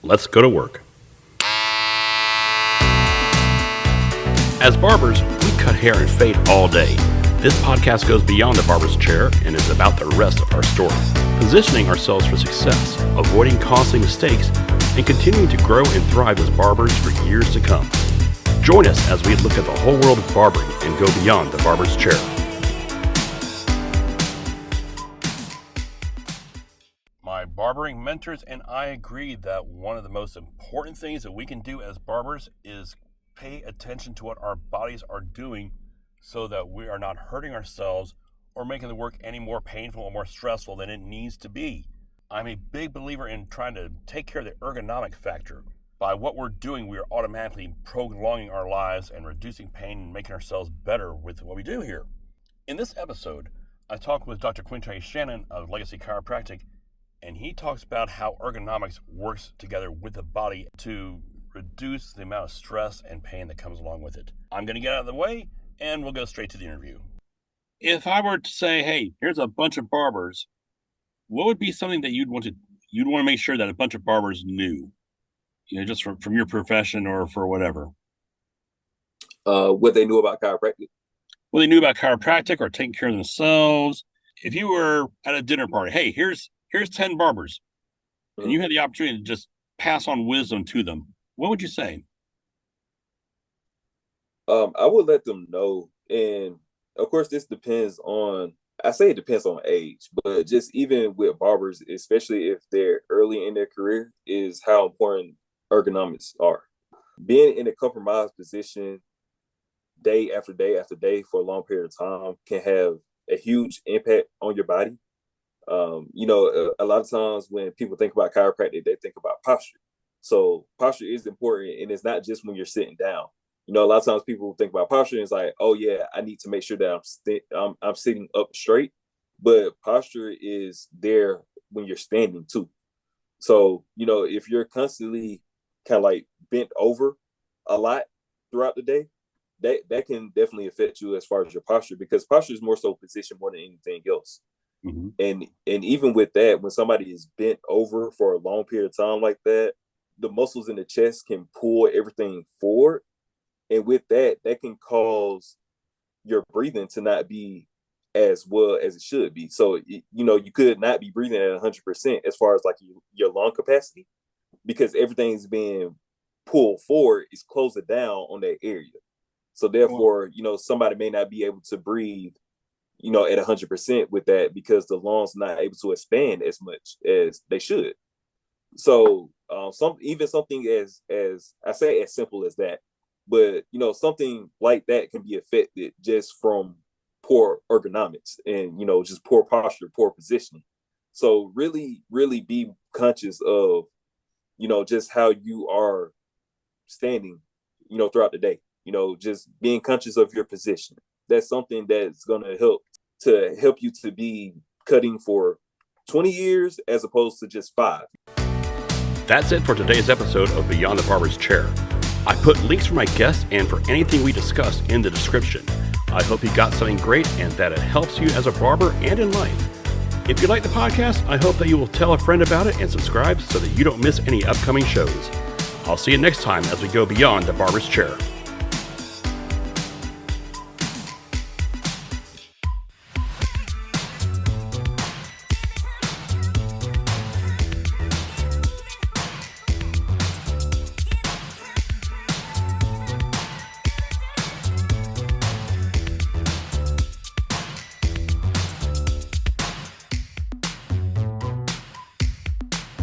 Let's go to work. As barbers, we cut hair and fade all day. This podcast goes beyond the barber's chair and is about the rest of our story, positioning ourselves for success, avoiding costly mistakes, and continuing to grow and thrive as barbers for years to come. Join us as we look at the whole world of barbering and go beyond the barber's chair. My barbering mentors and I agreed that one of the most important things that we can do as barbers is pay attention to what our bodies are doing so that we are not hurting ourselves or making the work any more painful or more stressful than it needs to be. I'm a big believer in trying to take care of the ergonomic factor. By what we're doing, we are automatically prolonging our lives and reducing pain and making ourselves better with what we do here. In this episode, I talked with Dr. Quentre Shannon of Legacy Chiropractic, and he talks about how ergonomics works together with the body to reduce the amount of stress and pain that comes along with it. I'm going to get out of the way, and we'll go straight to the interview. If I were to say, hey, here's a bunch of barbers, what would be something that you'd want to make sure that a bunch of barbers knew? Just from your profession or for whatever. What they knew about chiropractic. What they knew about chiropractic or taking care of themselves. If you were at a dinner party, hey, here's 10 barbers, and you had the opportunity to just pass on wisdom to them, what would you say? I would let them know. And of course, this depends on, it depends on age, but just even with barbers, especially if they're early in their career, is how important ergonomics are. Being in a compromised position day after day after day for a long period of time can have a huge impact on your body. A lot of times when people think about chiropractic, they think about posture. So posture is important, and it's not just when you're sitting down. A lot of times people think about posture and it's like, oh yeah, I need to make sure that I'm sitting up straight. But posture is there when you're standing too. So, if you're constantly kind of like bent over a lot throughout the day, that can definitely affect you as far as your posture, because posture is more so position more than anything else. Mm-hmm. And even with that, when somebody is bent over for a long period of time like that, the muscles in the chest can pull everything forward. And with that can cause your breathing to not be as well as it should be. So, you could not be breathing at 100% as far as like your lung capacity, because everything's being pulled forward, is closing down on that area. So therefore, somebody may not be able to breathe, at 100% with that, because the lungs are not able to expand as much as they should. So something as I say, as simple as that, but something like that can be affected just from poor ergonomics and just poor posture, poor positioning. So really, really be conscious of just how you are standing throughout the day. Just being conscious of your position. That's something that's going to help you to be cutting for 20 years as opposed to just 5. That's it for today's episode of Beyond the Barber's Chair. I put links for my guests and for anything we discussed in the description. I hope you got something great and that it helps you as a barber and in life. If you like the podcast, I hope that you will tell a friend about it and subscribe so that you don't miss any upcoming shows. I'll see you next time as we go beyond the barber's chair.